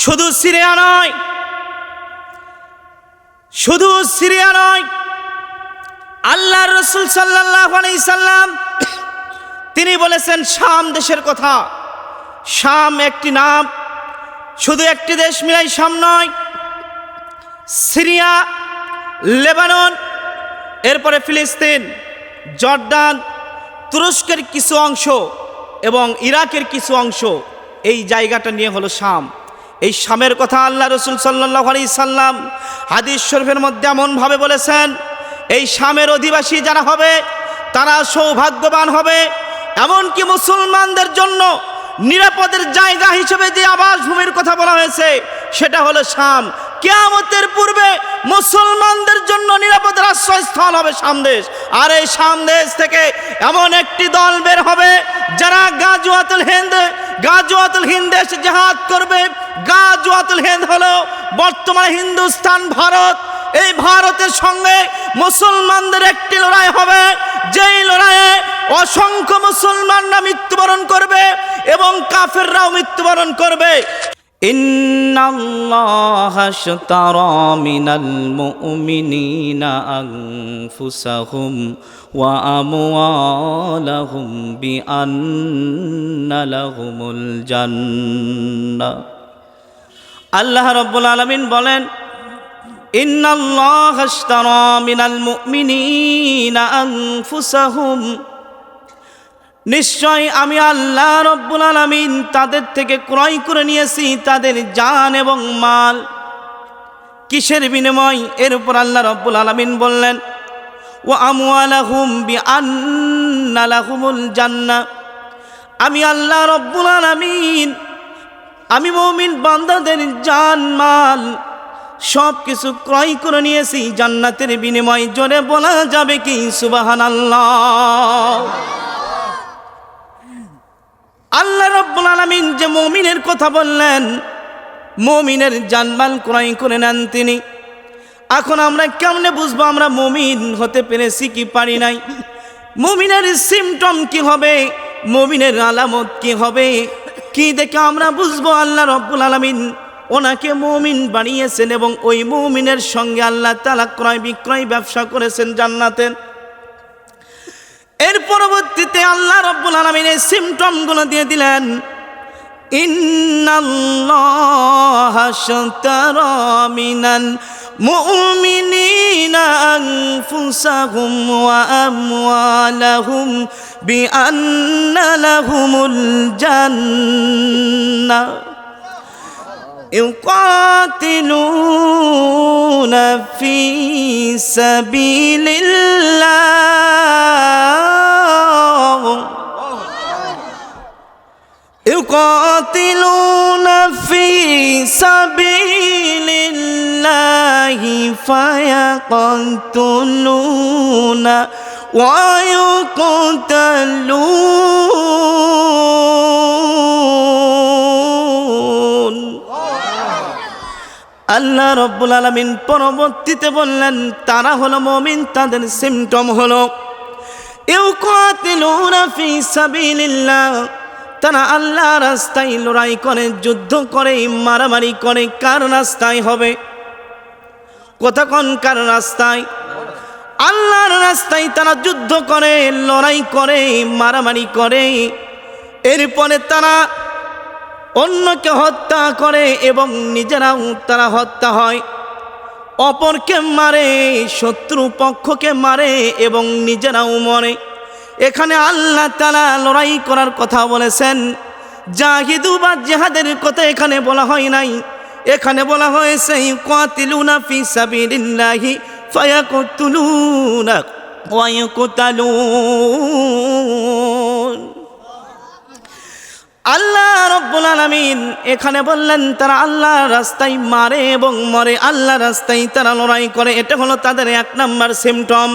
শুধু সিরিয়া নয়, শুধু সিরিয়া নয়, আল্লাহর রাসূল সাল্লাল্লাহু আলাইহি সাল্লাম তিনি বলেছেন শাম দেশের কথা। শাম একটি নাম, শুধু একটি দেশ মিলাই শাম নয়, সিরিয়া, লেবানন, এরপরে ফিলিস্তিন, জর্দান, তুরস্কের কিছু অংশ এবং ইরাকের কিছু অংশ, এই জায়গাটা নিয়ে হলো শাম। এই শামের কথা আল্লাহ রাসূল সাল্লাল্লাহু আলাইহি সাল্লাম হাদিস শরীফের মধ্যে এমনভাবে বলেছেন, এই শামের অধিবাসী যারা হবে তারা সৌভাগ্যবান হবে। এমনকি মুসলমানদের জন্য নিরাপদের জায়গা হিসেবে যে আবাসভূমির কথা বলা হয়েছে সেটা হলো শাম। কিয়ামতের পূর্বে মুসলমানদের জন্য নিরাপদের আশ্রয়স্থল হবে শাম দেশ। আর এই শাম দেশ থেকে এমন একটি দল বের হবে যারা গাজওয়াতুল হিন্দ এসে জিহাদ করবে। গাজওয়াতুল হিন্দ হলো বর্তমানে হিন্দুস্তান, ভারত। এই ভারতের সঙ্গে মুসলমানদের একটি লড়াই হবে, যেই লড়াইয়ে অসংখ্য মুসলমানরা মৃত্যুবরণ করবে এবং কাফেররাও মৃত্যুবরণ করবে। ইন্নাল্লাহা আশতারা মিনাল মুমিনিনা আনফুসাহুম ওয়া আমওয়ালাহুম বিআন্না লাহুমুল জান্নাহ। আল্লাহ রাব্বুল আলামিন বলেন, ইন্নাল্লাহা আশতারা মিনাল মুমিনিনা আনফুসাহুম, নিশ্চয় আমি আল্লাহ রাব্বুল আলামিন তাদের থেকে ক্রয় করে নিয়েছি তাদের জান এবং মাল। কিসের বিনিময়? এর উপর আল্লাহ রাব্বুল আলামিন বললেন, ওয়া আমওয়ালাহুম বিআন্না লাহুমুল জান্নাহ। আমি আল্লাহ রাব্বুল আলামিন আমি মুমিন বান্দাদের জান মাল সব কিছু ক্রয় করে নিয়েছি জান্নাতের বিনিময়। জোরে বলা যাবে কি সুবহানাল্লাহ? আল্লাহ রাব্বুল আলামিন যে মুমিনের কথা বললেন, মুমিনের জানমাল ক্রয় করে নেন তিনি। এখন আমরা কেমনে বুঝবো আমরা মুমিন হতে পেরেছি কি পারি নাই? মুমিনের সিমটম কি হবে? মুমিনের আলামত কি হবে? কি দেখে আমরা বুঝবো আল্লাহ রাব্বুল আলামিন ওনাকে মুমিন বানিয়েছেন এবং ওই মুমিনের সঙ্গে আল্লাহ তাআলা ক্রয় বিক্রয় ব্যবসা করেছেন জান্নাতের। এর পরবর্তীতে আল্লাহ রাব্বুল আলামিন এই সিমটমগুলো দিয়ে দিলেন, ইন্নাল্লাহা আশতারা মিনাল মুমিনিনা আনফুসাহুম ওয়া আমওয়ালাহুম বিআন্না লাহুমুল জান্নাহ ইউকাতিলুনা ফি সাবিলিল্লাহ ইউকাতিলুনা ফি সাবিলিল্লাহি ফায়াকাতুলুনা ওয়া ইউকাতালুন। আল্লাহ রাব্বুল আলামিন পরবর্তীতে বললেন তারা হলো মুমিন, তাদের সিমটম হলো ইউকাতিলুনা ফি সাবিলিল্লাহ, তারা আল্লাহর রাস্তায় লড়াই করে, যুদ্ধ করে, মারামারি করে। কার রাস্তায় হবে? কতক্ষণ কার রাস্তায়? আল্লাহর রাস্তায় তারা যুদ্ধ করে, লড়াই করে, মারামারি করে। এরপরে তারা অন্যকে হত্যা করে এবং নিজেরাও তারা হত্যা হয়, অপরকে মারে, শত্রু পক্ষকে মারে এবং নিজেরাও মরে। এখানে আল্লাহ তাআলা লড়াই করার কথা বলেছেন, জাহিদু বা জিহাদের কথা এখানে বলা হয় নাই। এখানে বলা হয়েছে ইউকাতিলুনা ফি সাবিলিল্লাহি ফায়াকুতুলুনা ওয়া ইউকাতালুন। আল্লাহ রাব্বুল আলামিন এখানে বললেন তারা আল্লাহর রাস্তায় মারে এবং মরে, আল্লাহর রাস্তায় তারা লড়াই করে। এটা হলো তাদের এক নাম্বার সিমটম।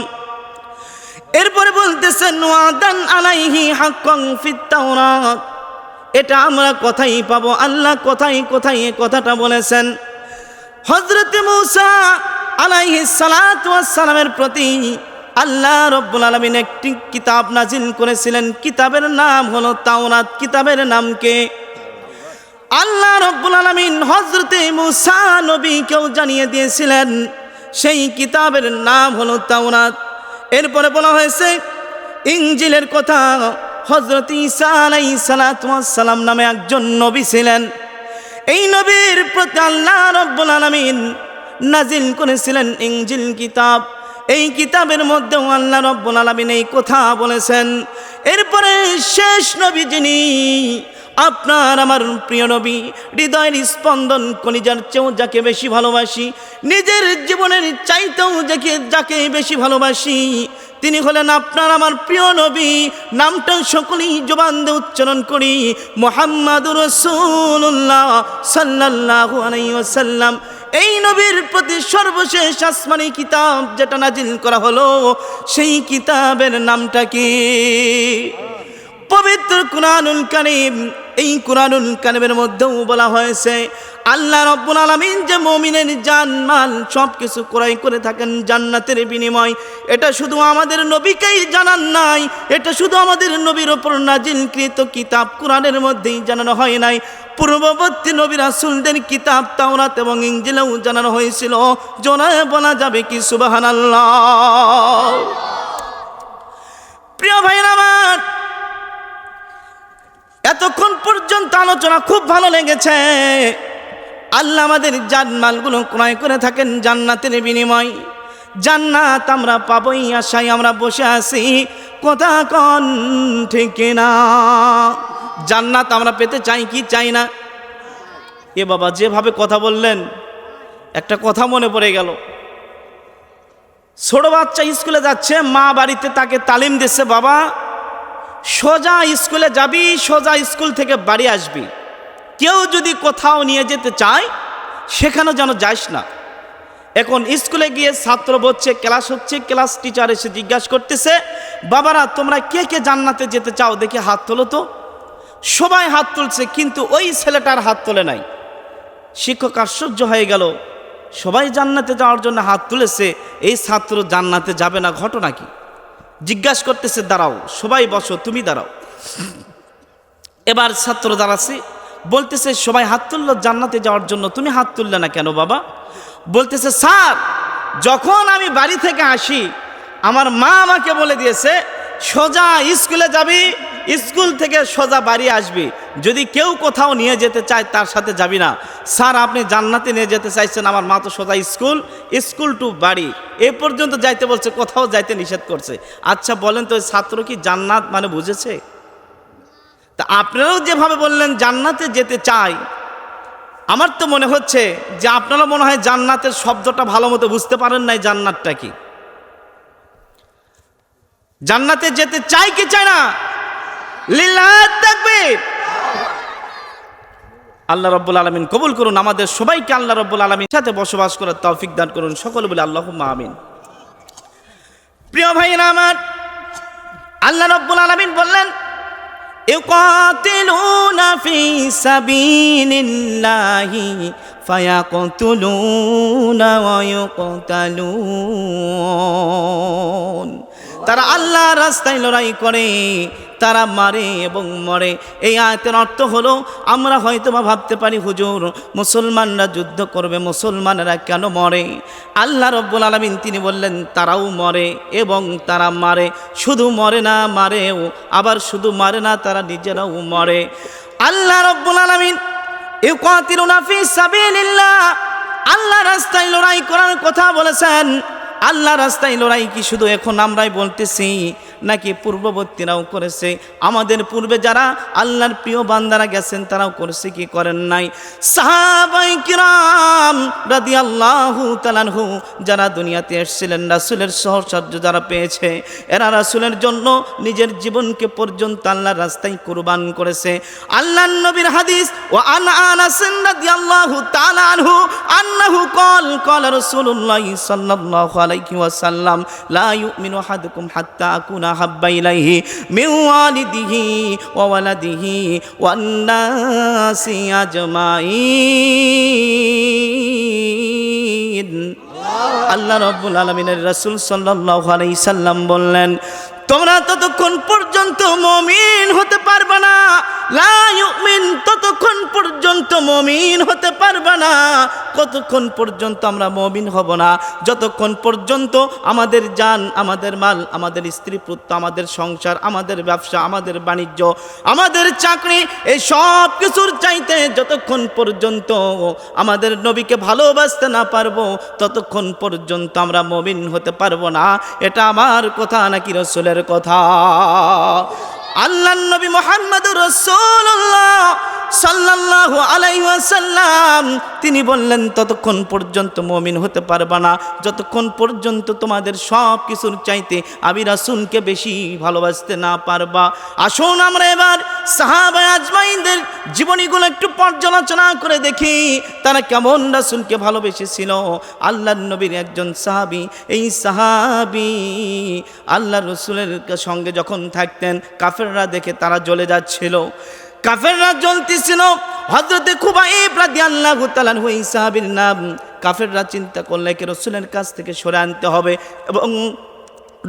এরপরে বলতেছেন ওয়াদান আলাইহি হাক্কান ফিত তাওরাত, এটা আমরা কোথায় পাবো? আল্লাহ কোথায় কোথায় এই কথাটা বলেছেন? হযরত মূসা আলাইহিস সালাতু ওয়াস সালামের প্রতি আল্লাহ রাব্বুল আলামিন একটি কিতাব নাজিল করেছিলেন। কিতাবের নাম হলো তাওরাত। কিতাবের নাম কে? আল্লাহ রাব্বুল আলামিন হযরতে মুসা নবীকেও জানিয়ে দিয়েছিলেন, সেই কিতাবের নাম হলো তাওরাত। এরপরে বলা হয়েছে ইনজিলের কথা। হযরত ঈসা আলাইহিস সালাতু ওয়াস সালাম নামে একজন নবী ছিলেন। এই নবীর প্রতি আল্লাহ রাব্বুল আলামিন নাজিল করেছিলেন ইনজিল কিতাব। এই কিতাবের মধ্যেও আল্লাহ রাব্বুল আলামিন এই কথা বলেছেন। এরপরে শেষ নবী যিনি, আপনার আমার প্রিয় নবী, হৃদয়ের স্পন্দন কলিজার চেয়েও যাকে বেশি ভালোবাসি, নিজের জীবনের চাইতেও যাকে বেশি ভালোবাসি, তিনি হলেন আপনার আমার প্রিয় নবী। নামটা সকলেই জবান দিয়ে উচ্চারণ করি, মুহাম্মাদুর রাসূলুল্লাহ সাল্লাল্লাহু আলাইহি ওয়াসাল্লাম। এই নবীর প্রতি সর্বশেষ আসমানি কিতাব যেটা নাজিল করা হলো, সেই কিতাবের নামটা কি? পবিত্র কুরআনুল কারীম। এই কুরআনুল কারীমের মধ্যেও বলা হয়েছে আল্লাহ রাব্বুল আলামিন যে মুমিনের জানমাল সব কিছু ক্রয় করে থাকেন জান্নাতের বিনিময়। এটা শুধু আমাদের নবীকেই জানান নাই, এটা শুধু আমাদের নবীর ওপর নাজিলকৃত কিতাব কোরআনের মধ্যেই জানানো হয় নাই, পূর্ববর্তী নবী রাসূলদের কিতাব তাওরাত এবং ইনজিলেও জানানো হয়েছিল। জোরে বলা যাবে কি সুবহানাল্লাহ। প্রিয় ভাইরা আমার, এতক্ষণ পর্যন্ত আলোচনা খুব ভালো লেগেছে। আল্লাহ আমাদের জানমালগুলো ক্রয় করে থাকেন জান্নাতের বিনিময়। জান্নাত আমরা পাবই আশায় আমরা বসে আছি, কথা কোন ঠিক না? জান্নাত আমরা পেতে চাই কি চাই না? এ বাবা, যেভাবে কথা বললেন একটা কথা মনে পড়ে গেল। ছোট বাচ্চা স্কুলে যাচ্ছে, মা বাড়িতে তাকে তালিম দিচ্ছে, বাবা সোজা স্কুলে যাবি, সোজা স্কুল থেকে বাড়ি আসবি। কেউ যদি কোথাও নিয়ে যেতে চায় সেখানে যেন যাস না। এখন স্কুলে গিয়ে ছাত্র বলছে, ক্লাস হচ্ছে, ক্লাস টিচার এসে জিজ্ঞাসা করতেছে, বাবারা তোমরা কে কে জান্নাতে যেতে চাও দেখি হাত তোলো তো। সবাই হাত তুলছে, কিন্তু ওই ছেলেটার হাত তোলে নাই। শিক্ষক আশ্চর্য হয়ে গেল, সবাই জান্নাতে যাওয়ার জন্য হাত তুলেছে, এই ছাত্র জান্নাতে যাবে না, ঘটনা কি? জিজ্ঞাসা করতেছে, দাঁড়াও সবাই বসো, তুমি দাঁড়াও। এবার ছাত্র দাঁড়াচ্ছে, বলতেছে সবাই হাত তুললো জান্নাতে যাওয়ার জন্য, তুমি হাত তুললে না কেন বাবা? বলতেছে, স্যার যখন আমি বাড়ি থেকে আসি আমার মা আমাকে বলে দিয়েছে সোজা স্কুলে যাবি, স্কুল থেকে সোজা বাড়ি আসবি, যদি কেউ কোথাও নিয়ে যেতে চায় তার সাথে যাবি না। স্যার আপনি জান্নাতে নিয়ে যেতে চাইছেন, আমার মা তো সোজা স্কুল টু বাড়ি এ পর্যন্ত যাইতে বলছে, কোথাও যাইতে নিষেধ করছে। আচ্ছা বলেন তো, ছাত্র কি জান্নাত মানে বুঝেছে? তা আপনারাও যেভাবে বললেন জান্নাতে যেতে চাই, আমার তো মনে হচ্ছে যে আপনারা মনে হয় জান্নাতের শব্দটা ভালো মতো বুঝতে পারেন নাই। জান্নাতটা কি? জান্নাতে যেতে চাই কি চাই না? লিল্লাহ তাকবীর। আল্লাহ রাব্বুল আলামিন কবুল করুন, আমাদের সবাইকে আল্লাহ রাব্বুল আলামিন সাথে বসবাস করার তৌফিক দান করুন, সকলে বলে আল্লাহুম্মা আমিন। প্রিয় ভাইরা আমার, আল্লাহ রাব্বুল আলামিন বললেন, ইউকাতিলুনা ফি সাবিলিল্লাহি ফায়াকতুলুনা ওয়া ইউকতালুন। তারা আল্লাহর রাস্তায় লড়াই করে, তারা মারে এবং মরে। এই আয়াতের অর্থ হলো, আমরা হয়তোবা ভাবতে পারি হুজুর মুসলমানরা যুদ্ধ করবে, মুসলমানেরা কেন মরে? আল্লাহ রাব্বুল আলামিন তিনি বললেন তারাও মরে এবং তারা মারে। শুধু মরে না, মারেও, আবার শুধু মারে না, তারা নিজেরাও মরে। আল্লাহ রাব্বুল আলামিন ইউকাতিলুনা ফি সাবিলিল্লাহ, আল্লাহ রাস্তায় লড়াই করার কথা বলেছেন। আল্লাহ রাস্তায় লড়াই কি শুধু এখন আমরাই বলতেছি নাকি পূর্ববর্তীরাও করেছে? আমাদের পূর্বে যারা আল্লাহর প্রিয় বান্দারা গেছেন তারাও করেছে কি করেন নাই? সাহাবায়ে কিরাম রাদিয়াল্লাহু তাআলা আনহু যারা দুনিয়াতে এসেছিলেন, রাসূলের সহচর্য যারা পেয়েছে, এরা রাসূলের জন্য নিজের জীবনকে পর্যন্ত আল্লাহর রাস্তায় কুরবান করেছে। আল্লাহর নবীর হাদিস, ওয়া আন আনাস রাদিয়াল্লাহু তাআলা আনহু আন্নাহু ক্বালা রাসূলুল্লাহ সাল্লাল্লাহু আলাইহি ওয়াসাল্লাম, লা ইউমিনু আহাদুকুম হাত্তা আকুনা হাব্বা ইলাইহি মিন ওয়ালিদিহি ওয়া ওয়ালাদিহি ওয়ান নাসি আজমাইন। আল্লাহ রাব্বুল আলামিনের রাসূল সাল্লাল্লাহু আলাইহি সাল্লাম বললেন, তোমরা ততক্ষণ পর্যন্ত মুমিন হতে পারবে না লা ইউমিন, ততক্ষণ পর্যন্ত মুমিন হতে পারবে না। কতক্ষণ পর্যন্ত আমরা মুমিন হব না? যতক্ষণ পর্যন্ত আমাদের জান, আমাদের মাল, আমাদের স্ত্রী পুত্র, আমাদের সংসার, আমাদের ব্যবসা, আমাদের বাণিজ্য, আমাদের চাকরি, এই সব কিছুর চাইতে যতক্ষণ পর্যন্ত আমাদের নবীকে ভালোবাসতে না পারবো, ততক্ষণ পর্যন্ত আমরা মুমিন হতে পারবো না। এটা আমার কথা নাকি রাসূলের কথা? আল্লাহর নবী মুহাম্মদুর রাসূলুল্লাহ সাল্লাল্লাহু আলাইহি ওয়াসাল্লাম তিনি বললেন, ততক্ষণ পর্যন্ত মুমিন হতে পারবা না যতক্ষণ পর্যন্ত তোমাদের সব কিছুর চাইতে আমি রাসূলকে বেশি ভালোবাসতে না পারবা। আসুন আমরা এবার সাহাবায়ে আজমাইনদের জীবনীগুলো একটু পর্যালোচনা করে দেখি, তারা কেমন রাসূলকে ভালোবেসেছিল। আল্লাহর নবীর একজন সাহাবী, এই সাহাবী আল্লাহর রাসূলের সঙ্গে যখন থাকতেন, কাফেররা দেখে তারা জ্বলে যাচ্ছিল, কাফেররা জ্বলতেছিল। হযরতে খুবাইব রাদিয়াল্লাহু তাআলা আনহু এই সাহাবীর নাম। কাফেররা চিন্তা করলে একে রাসূলের কাছ থেকে সরে আনতে হবে এবং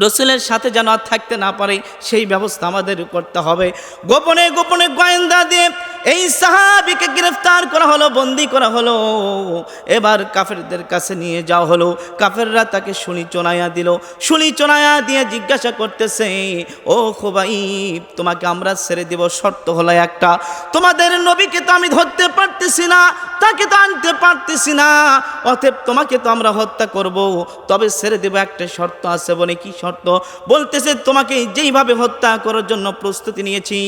রাসূলের সাথে যেন আর থাকতে না পারে সেই ব্যবস্থা আমাদের করতে হবে। গোপনে গোপনে গোয়েন্দা দিয়ে এই সাহাবীকে গ্রেফতার করা হলো, বন্দী করা হলো। এবার কাফেরদের কাছে নিয়ে যাওয়া হলো। কাফেররা তাকে শুলি চোনায়া দিল। শুলি চোনায়া দিয়ে জিজ্ঞাসা করতেছে, ও খুবাইব, তোমাকে আমরা ছেড়ে দেব, শর্ত হলো একটা, তোমাদের নবীকে তো আমি ধরতে পারতেছি না, তাকে তো আনতে পারতেছি না, অতএব তোমাকে তো আমরা হত্যা করব, তবে ছেড়ে দেব, একটা শর্ত আছে। বলে কি শর্ত? বলতেছে, তোমাকে যেইভাবে হত্যা করার জন্য প্রস্তুতি নিয়েছি,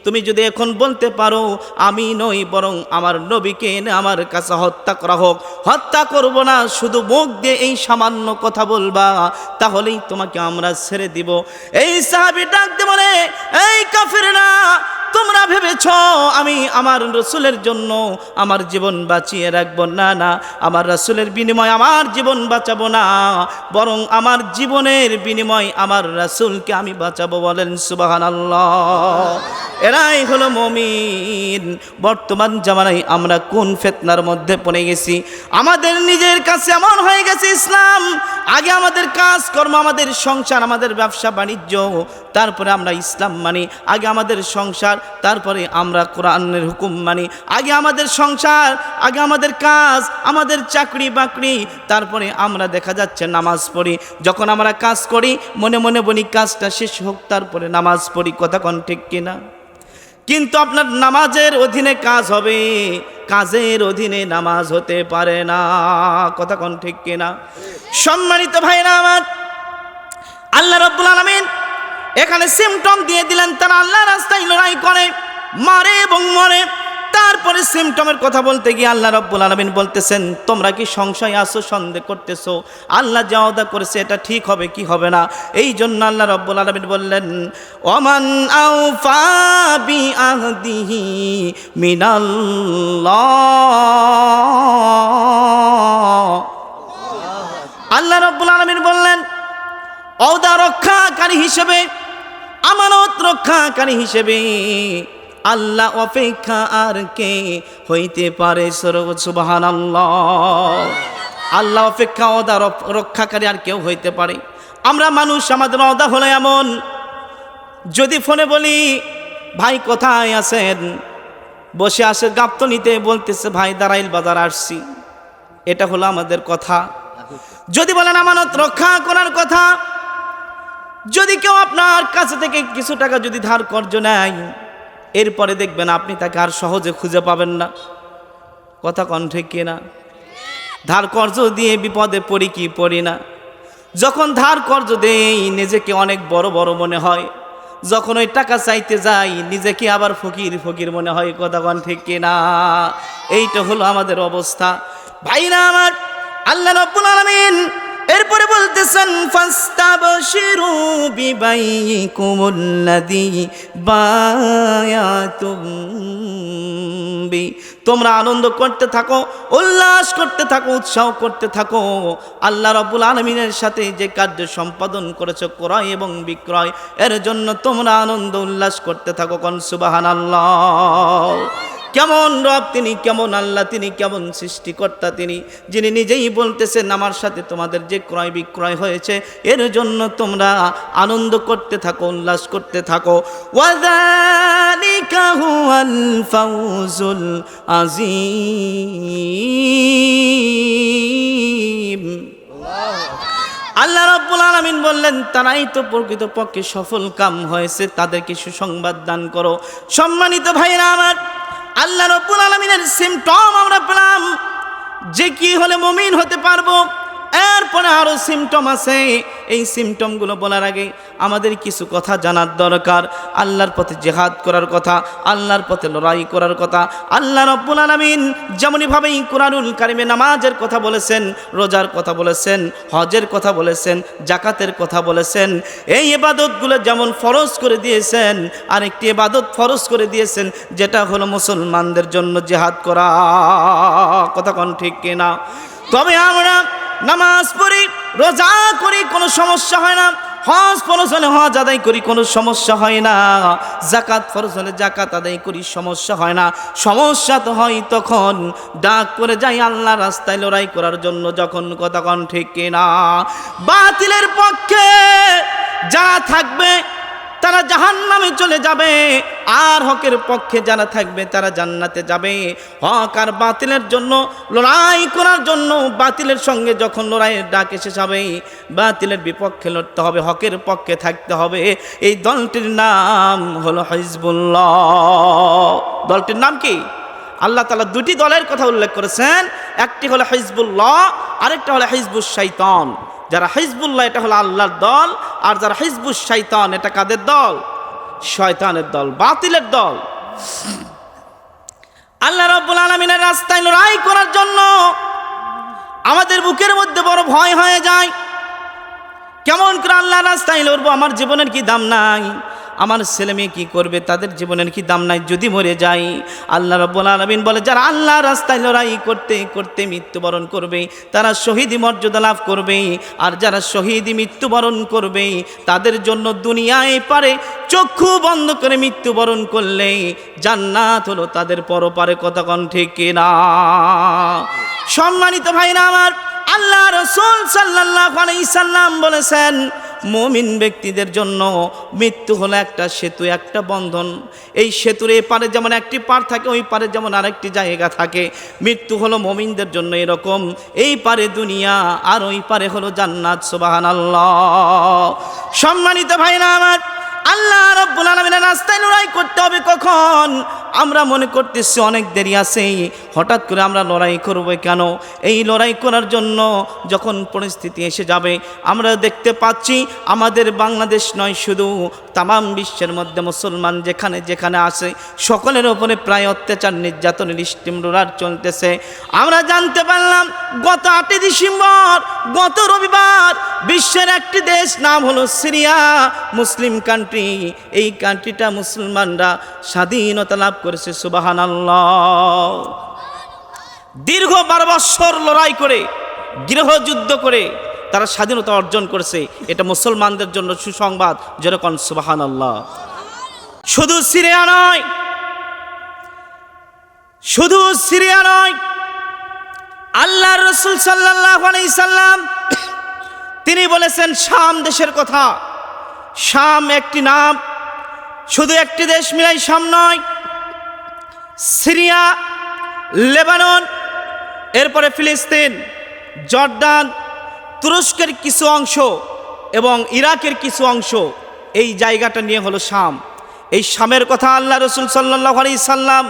তুমি যদি এখন বলতে পারো আমি নই বরং আমার নবীকে এনে আমার কাছে হত্যা করা হোক, হত্যা করব না, শুধু মুখ দিয়ে এই সামান্য কথা বলবা, তাহলেই তোমাকে আমরা ছেড়ে দিব। এই সাহাবী ডাক দিয়ে বলে, এই কাফেররা, তোমরা ভেবেছ আমি আমার রাসূলের জন্য আমার জীবন বাঁচিয়ে রাখবো? না না, আমার রাসূলের বিনিময়ে আমার জীবন বাঁচাবো না, বরং আমার জীবনের বিনিময়ে আমার রাসূলকে আমি বাঁচাবো। বলেন সুবহানাল্লাহ। এরাই হলো মুমিন। বর্তমান জামানায় আমরা কোন ফিতনার মধ্যে পড়ে গেছি? আমাদের নিজের কাছে এমন হয়ে গেছে ইসলাম, আগে আমাদের কাজকর্ম, আমাদের সংসার, আমাদের ব্যবসা বাণিজ্য, তারপরে আমরা ইসলাম মানি। আগে আমাদের সংসার, তারপরে আমরা কোরআনের হুকুম মানি। আগে আমাদের সংসার, আগে আমাদের কাজ, আমাদের চাকরি বাকরি, তারপরে আমরা দেখা যাচ্ছে নামাজ পড়ি। যখন আমরা কাজ করি মনে মনে বলি কাজটা শেষ হোক, তারপরে নামাজ পড়ি। কথা কোন ঠিক কিনা? কিন্তু আপনার নামাজের অধীনে কাজ হবে, কাজের অধীনে নামাজ হতে পারে না। কথা কোন ঠিক কিনা? সম্মানিত ভাইরা আমার, আল্লাহ রাব্বুল আলামিন এখানে সিমটম দিয়ে দিলেন, তারা আল্লাহর রাস্তায় লড়াই করে, মারে এবং মরে। তারপরে সিমটমের কথা বলতে গিয়ে আল্লাহ রাব্বুল আলামিন বলতেছেন, তোমরা কি সংশয় আছো, সন্দেহ করতেছো আল্লাহ যা ওয়াদা করেছে এটা ঠিক হবে কি হবে না? এই জন্য আল্লাহ রাব্বুল আলামিন বললেন, ওমান আওফা বিআহদিহি মিনাল্লাহ। আল্লাহ রাব্বুল আলামিন বললেন, ওয়াদা রক্ষাকারী হিসেবে, আমানত রক্ষাকারী হিসেবে আল্লাহ অপেক্ষা আর কে হইতে পারে? সুবহানাল্লাহ। আল্লাহ অপেক্ষা ওয়াদা রক্ষাকারী আর কেউ হইতে পারে? আমরা মানুষ, আমাদের ওয়াদা হলো এমন, যদি ফোনে বলি ভাই কোথায় আছেন, বসে আসে গাবতলিতে, বলতেছে ভাই দাঁড়াইল বাজার আসছি, এটা হলো আমাদের কথা। যদি বলেন আমানত রক্ষা করার কথা, যদি কেউ আপনার কাছে থেকে কিছু টাকা যদি ধার কর্জ নেয়, এরপরে দেখবেন আপনি তাকে আর সহজে খুঁজে পাবেন না। কথা কোন ঠিক কিনা? ধার কর্জ দিয়ে বিপদে পড়ি কি পড়ি না? যখন ধার কর্জ দেই নিজেকে অনেক বড় বড় মনে হয়, যখন ওই টাকা চাইতে যাই নিজেকে আবার ফকির ফকির মনে হয়। কথা কোন ঠিক কিনা? এইটা হলো আমাদের অবস্থা। ভাইরা আমার, আল্লাহ রাব্বুল আলামিন এরপরে বলতেছেন, ফাস্তাবশিরু বিবাইকুমুল্লাযী বায়াতুম বি। তোমরা আনন্দ করতে থাকো, উল্লাস করতে থাকো, উৎসাহ করতে থাকো আল্লাহ রাব্বুল আলামিনের সাথে যে কার্য সম্পাদন করেছো, ক্রয় এবং বিক্রয়, এর জন্য তোমরা আনন্দ উল্লাস করতে থাকো। কোন সুবহানাল্লাহ। কেমন রব তিনি, কেমন আল্লাহ তিনি, কেমন সৃষ্টিকর্তা তিনি, যিনি নিজেই বলতেছেন আমার সাথে তোমাদের যে ক্রয় বিক্রয় হয়েছে এর জন্য তোমরা আনন্দ করতে থাকো, উল্লাস করতে থাকো। ওয়াযালিকা হুয়াল ফাউজুল আযীম। আল্লাহ রাব্বুল আলামিন বললেন তারাই তো প্রকৃতপক্ষে সফল কাম হয়েছে, তাদেরকে সুসংবাদ দান করো। সম্মানিত ভাইরা আমার, আল্লাহ রাব্বুল আলামিনের সিমটম আমরা পেলাম যে কি হলে মুমিন হতে পারবো। এরপরে আরো সিমটম আছে। এই সিমটমগুলো বলার আগে আমাদের কিছু কথা জানার দরকার। আল্লাহর পথে জিহাদ করার কথা, আল্লাহর পথে লড়াই করার কথা। আল্লাহ রাব্বুল আলামিন যেমনইভাবেই কুরআনুল কারিমে নামাজের কথা বলেছেন, রোজার কথা বলেছেন, হজের কথা বলেছেন, যাকাতের কথা বলেছেন। এই ইবাদতগুলো যেমন ফরজ করে দিয়েছেন, আরেকটি ইবাদত ফরজ করে দিয়েছেন, যেটা হলো মুসলমানদের জন্য জিহাদ করা। কথা কোন ঠিক কিনা? তবে আমরা নামাজ পড়ি, রোজা করি, কোনো সমস্যা হয় না। হজ ফরজ হলে হজ আদায় করি, কোনো সমস্যা হয় না। যাকাত ফরজ হলে যাকাত আদায় করি, সমস্যা হয় না। সমস্যা তো হয় তখন ডাক করে যাই আল্লাহ রাস্তায় লড়াই করার জন্য, যখন কথা কোন ঠিক কিনা? বাতিলের পক্ষে যারা থাকবে তারা জাহান্নামে চলে যাবে, আর হকের পক্ষে যারা থাকবে তারা জান্নাতে যাবে। হক আর বাতিলের জন্য লড়াই করার জন্য, বাতিলের সঙ্গে যখন লড়াইয়ের ডাক এসে যাবে, বাতিলের বিপক্ষে লড়তে হবে, হকের পক্ষে থাকতে হবে। এই দলটির নাম হলো হিজবুল্লাহ। দলটির নাম কি? আল্লাহ তাআলা দুটি দলের কথা উল্লেখ করেছেন, একটি হলো হিজবুল্লাহ, আরেকটা হলো হিজবুশ শাইতান। যারা হিজবুল্লাহ এটা হলো আল্লাহর দল, আর যারা হিজবুশ শাইতান এটা কাদের দল? শয়তানের দল, বাতিলের দল। আল্লাহ রাব্বুল আলামিনের রাস্তায় লড়াই করার জন্য আমাদের বুকের মধ্যে বড় ভয় হয়ে যায়। কেমন করে আল্লাহর রাস্তায় লড়বো? আমার জীবনের কি দাম নাই? আমার ছেলে মেয়ে কী করবে? তাদের জীবনের কি দাম নাই যদি মরে যাই? আল্লাহ রাব্বুল আলামিন বলে যারা আল্লাহর রাস্তায় লড়াই করতে করতে মৃত্যুবরণ করবে তারা শহীদি মর্যাদা লাভ করবে, আর যারা শহীদি মৃত্যুবরণ করবে তাদের জন্য দুনিয়ায় পারে চক্ষু বন্ধ করে মৃত্যুবরণ করলে জান্নাত হলো তাদের পরপারে। কথা কোন ঠিক কিনা? সম্মানিত ভাইরা আমার, আল্লাহ রাসূল সাল্লাল্লাহু আলাইহি সাল্লাম বলেছেন মুমিন ব্যক্তিদের জন্য মৃত্যু হলো একটা সেতু, একটা বন্ধন। এই সেতুর এই পারে যেমন একটি পার থাকে, ওই পারে যেমন আরেকটি জায়গা থাকে। মৃত্যু হলো মুমিনদের জন্য এরকম, এই পারে দুনিয়া আর ওই পারে হলো জান্নাত। সুবহানাল্লাহ। সম্মানিত ভাইরা আমার, আল্লাহ রাব্বুল আলামিনের রাস্তায় লড়াই করতে হবে কখন? আমরা মনে করতেছি অনেক দেরি আছে, হঠাৎ করে আমরা লড়াই করব কেন? এই লড়াই করার জন্য যখন পরিস্থিতি এসে যাবে, আমরা দেখতে পাচ্ছি আমাদের বাংলাদেশ নয়, শুধু তামাম বিশ্বের মধ্যে মুসলমান যেখানে যেখানে আসে সকলের ওপরে প্রায় অত্যাচার, নির্যাতনের স্টিম রোলার চলতেছে। আমরা জানতে পারলাম গত 8 ডিসেম্বর, গত রবিবার, বিশ্বের একটি দেশ নাম হলো সিরিয়া, মুসলিম কান্ট্রি। এই কান্ট্রিটা মুসলমানরা স্বাধীনতা লাভ করেছে। সুবহানাল্লাহ। দীর্ঘ 12 বছর লড়াই করে, গৃহযুদ্ধ করে তারা স্বাধীনতা অর্জন করেছে। এটা মুসলমানদের জন্য সুসংবাদ। যেরকম সুবহানাল্লাহ। শুধু সিরিয়া নয়, শুধু সিরিয়া নয়, আল্লাহর রাসূল সাল্লাল্লাহু আলাইহি সাল্লাম তিনি বলেছেন শাম দেশের কথা। শাম একটি নাম, শুধু একটি দেশ মিলাই শাম নয়, সিরিয়া, লেবানন, এরপরে ফিলিস্তিন, জর্দান, তুরস্কের কিছু অংশ এবং ইরাকের কিছু অংশ, এই জায়গাটা নিয়ে হলো শাম। এই শামের কথা আল্লাহ রাসূল সাল্লাল্লাহু আলাইহি সাল্লাম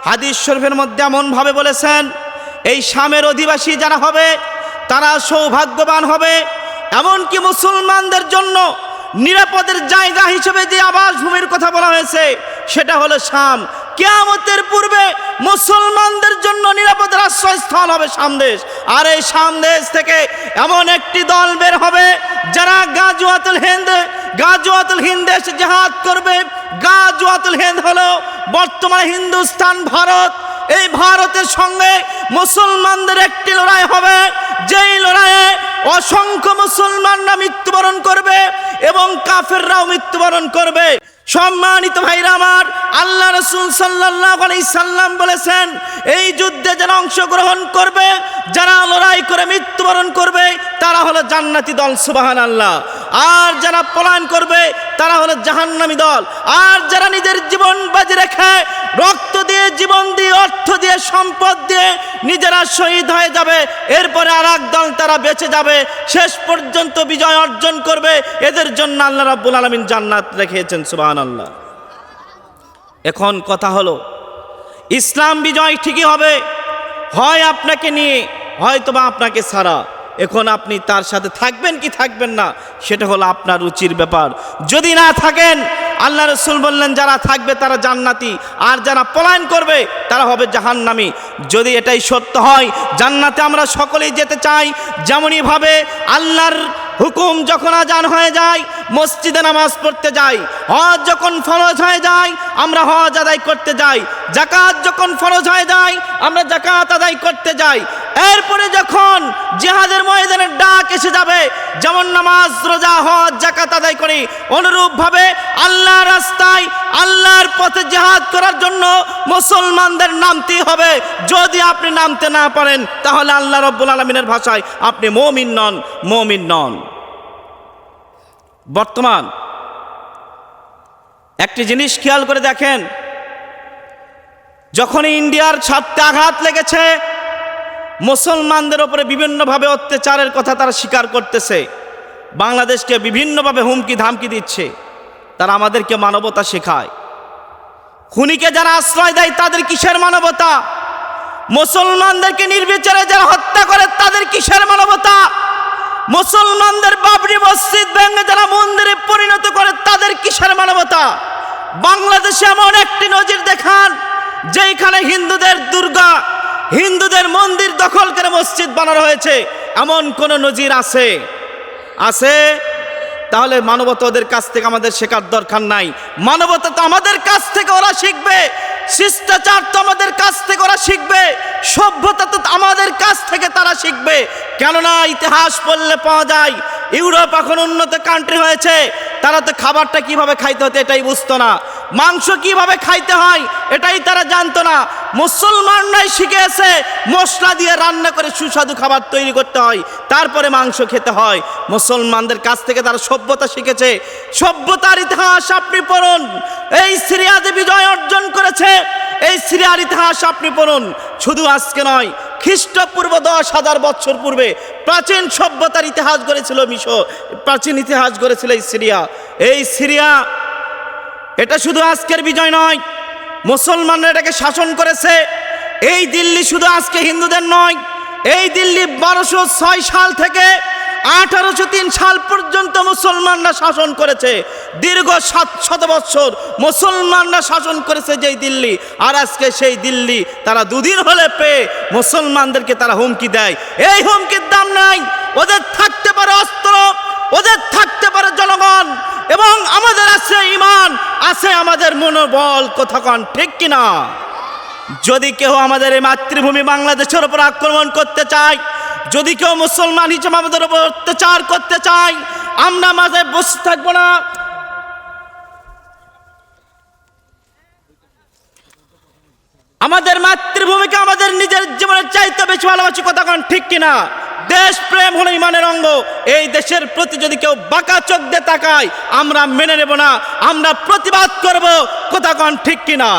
হাদিস শরীফের মধ্যে এমনভাবে বলেছেন, এই শামের অধিবাসী যারা হবে তারা সৌভাগ্যবান হবে। এমনকি মুসলমানদের জন্য নিরাপদের জায়গা হিসেবে যে আবাসভূমির কথা বলা হয়েছে সেটা হলো শাম। কিয়ামতের পূর্বে মুসলমানদের জন্য নিরাপদের আশ্রয়স্থল হবে শাম দেশ। আর এই শাম দেশ থেকে এমন একটি দল বের হবে যারা গাজওয়াতুল হিন্দে এসে জিহাদ করবে। গাজওয়াতুল হিন্দ হলো বর্তমানে হিন্দুস্তান, ভারত। এই ভারতের সঙ্গে মুসলমানদের একটি লড়াই হবে, যেই লড়াইয়ে অসংখ্য মুসলমানরা মৃত্যুবরণ করবে এবং কাফেররাও মৃত্যুবরণ করবে। সম্মানিত ভাইরা আমার, আল্লাহ রাসূল সাল্লাল্লাহু আলাইহি সাল্লাম বলেছেন, এই যুদ্ধে যারা অংশগ্রহণ করবে, যারা লড়াই করে মৃত্যুবরণ করবে, তারা হলো জান্নাতি দল, সুবহানাল্লাহ। আর যারা পলায়ন করবে তারা হলো জাহান্নামী দল। আর যারা নিজের জীবন বাজি রেখে রক্ত দিয়ে, জীবন দিয়ে, অর্থ দিয়ে, সম্পদ দিয়ে নিজেরা শহীদ হয়ে যাবে, এরপরে আর এক দল তারা বেঁচে যাবে, শেষ পর্যন্ত বিজয় অর্জন করবে, এদের জন্য আল্লাহ রাব্বুল আলামিন জান্নাত রেখেছেন, সুবহানাল্লাহ। এখন কথা হলো, ইসলাম বিজয় ঠিকই হবে, হয় আপনাকে নিয়ে, হয়তোবা আপনাকে ছাড়া। এখন আপনি তার সাথে থাকবেন কি থাকবেন না, সেটা হলো আপনার রুচির ব্যাপার। যদি না থাকেন, আল্লাহ রাসূল বললেন যারা থাকবে তারা জান্নাতি, আর যারা পলায়ন করবে তারা হবে জাহান্নামী। যদি এটাই সত্য হয়, জান্নাতে আমরা সকলেই যেতে চাই। যেমনইভাবে আল্লাহর হুকুম যখন আজান হয়ে যায় মসজিদে নামাজ পড়তে যাই, হজ যখন ফরজ হয়ে যায় আমরা হজ আদায় করতে যাই, যাকাত যখন ফরজ হয়ে যায় আমরা যাকাত আদায় করতে যাই। এরপরে যখন জিহাদের ময়দানের ডাক এসে যাবে, যেমন নামাজ, রোজা, হজ, যাকাত আদায় করি, অনুরূপভাবে আল্লাহর রাস্তায়, আল্লাহর পথে জিহাদ করার জন্য মুসলমানদের নামতেই হবে। যদি আপনি নামতে না পারেন, তাহলে আল্লাহ রাব্বুল আলামিনের ভাষায় আপনি মুমিন নন, মুমিন নন। বর্তমান একটি জিনিস খেয়াল করে দেখেন, যখন ইন্ডিয়ার ছাত্রে আঘাত লেগেছে, মুসলমানদের উপরে বিভিন্নভাবে অত্যাচারের কথা তারা স্বীকার করতেছে, বাংলাদেশকে বিভিন্নভাবে হুমকি ধামকি দিচ্ছে। তারা আমাদেরকে মানবতা শেখায়। খুনিকে যারা আশ্রয় দেয় তাদের কিসের মানবতা? মুসলমানদেরকে নির্বিচারে যারা হত্যা করে তাদের কিসের মানবতা? মুসলমানদের বাবরি মসজিদ ভেঙে যারা মন্দিরে পরিণত করে তাদের কিসের মানবতা? বাংলাদেশে এমন একটি নজির দেখান যেখানে হিন্দুদের দুর্গা, হিন্দুদের মন্দির দখল করে মসজিদ বানানো হয়েছে, এমন কোন নজির আছে? আছে? তাহলে মানবতা ওদের কাছ থেকে আমাদের শেখার দরকার নাই। মানবতা তো আমাদের কাছ থেকে ওরা শিখবে, শিষ্টাচার তো আমাদের কাছ থেকে ওরা শিখবে, সভ্যতা তো আমাদের কাছ থেকে তারা শিখবে। কেননা ইতিহাস পড়লে পাওয়া যায়, ইউরোপ এখন উন্নত কান্ট্রি হয়েছে, তারা তো খাবারটা কিভাবে খাইতে হতো এটাই বুঝতো না, মাংস কিভাবে খাইতে হয় এটাই তারা জানতো না। মুসলমানরাই শিখেছে মশলা দিয়ে রান্না করে সুস্বাদু খাবার তৈরি করতে হয়, তারপরে মাংস খেতে হয়। মুসলমানদের কাছ থেকে তারা সভ্যতা শিখেছে। সভ্যতার ইতিহাস আপনি পড়ুন, এই সিরিয়াতে বিজয় অর্জন করেছে, এই সিরিয়ার ইতিহাস আপনি পড়ুন। শুধু আজকে নয়, খ্রিস্টপূর্ব 10,000 বছর পূর্বে প্রাচীন সভ্যতার ইতিহাস গড়েছিল মিশর, প্রাচীন ইতিহাস গড়েছিল এই সিরিয়া। এই সিরিয়া এটা শুধু আজকের বিজয় নয়, মুসলমানরা এটাকে শাসন করেছে। এই দিল্লি শুধু আজকে হিন্দুদের নয়, এই দিল্লি 1206 সাল থেকে 1803 সাল পর্যন্ত মুসলমানরা শাসন করেছে। দীর্ঘ 700 বছর মুসলমানরা শাসন করেছে যেই দিল্লি, আর আজকে সেই দিল্লি তারা দুদিন হলে পেয়ে মুসলমানদেরকে তারা হুমকি দেয়। এই হুমকির দাম নাই। ওদের থাকতে পারে অস্ত্র, ওদের থাকতে পারে জনগণ, এবং আমাদের আছে ঈমান, আছে আমাদের মনোবল। কথা কন ঠিক কিনা? যদি কেউ আমাদের এই মাতৃভূমি বাংলাদেশের উপর আক্রমণ করতে চায়, যদি কেউ মুসলমান হিসেবে আমাদের উপর অত্যাচার করতে চায়, আমরা মাঝে বসে থাকবো না। আমাদের মাতৃভূমিকে আমাদের নিজের জীবনের চাইতে বেশি ভালোবাসি। কথা কন ঠিক কিনা? দেশ প্রেম হলো ইমানের অঙ্গ। এই দেশের প্রতি যদি কেউ বাঁকা চোখ দিয়ে তাকায়, আমরা মেনে নেব না, আমরা প্রতিবাদ করব। কথা কন ঠিক কিনা?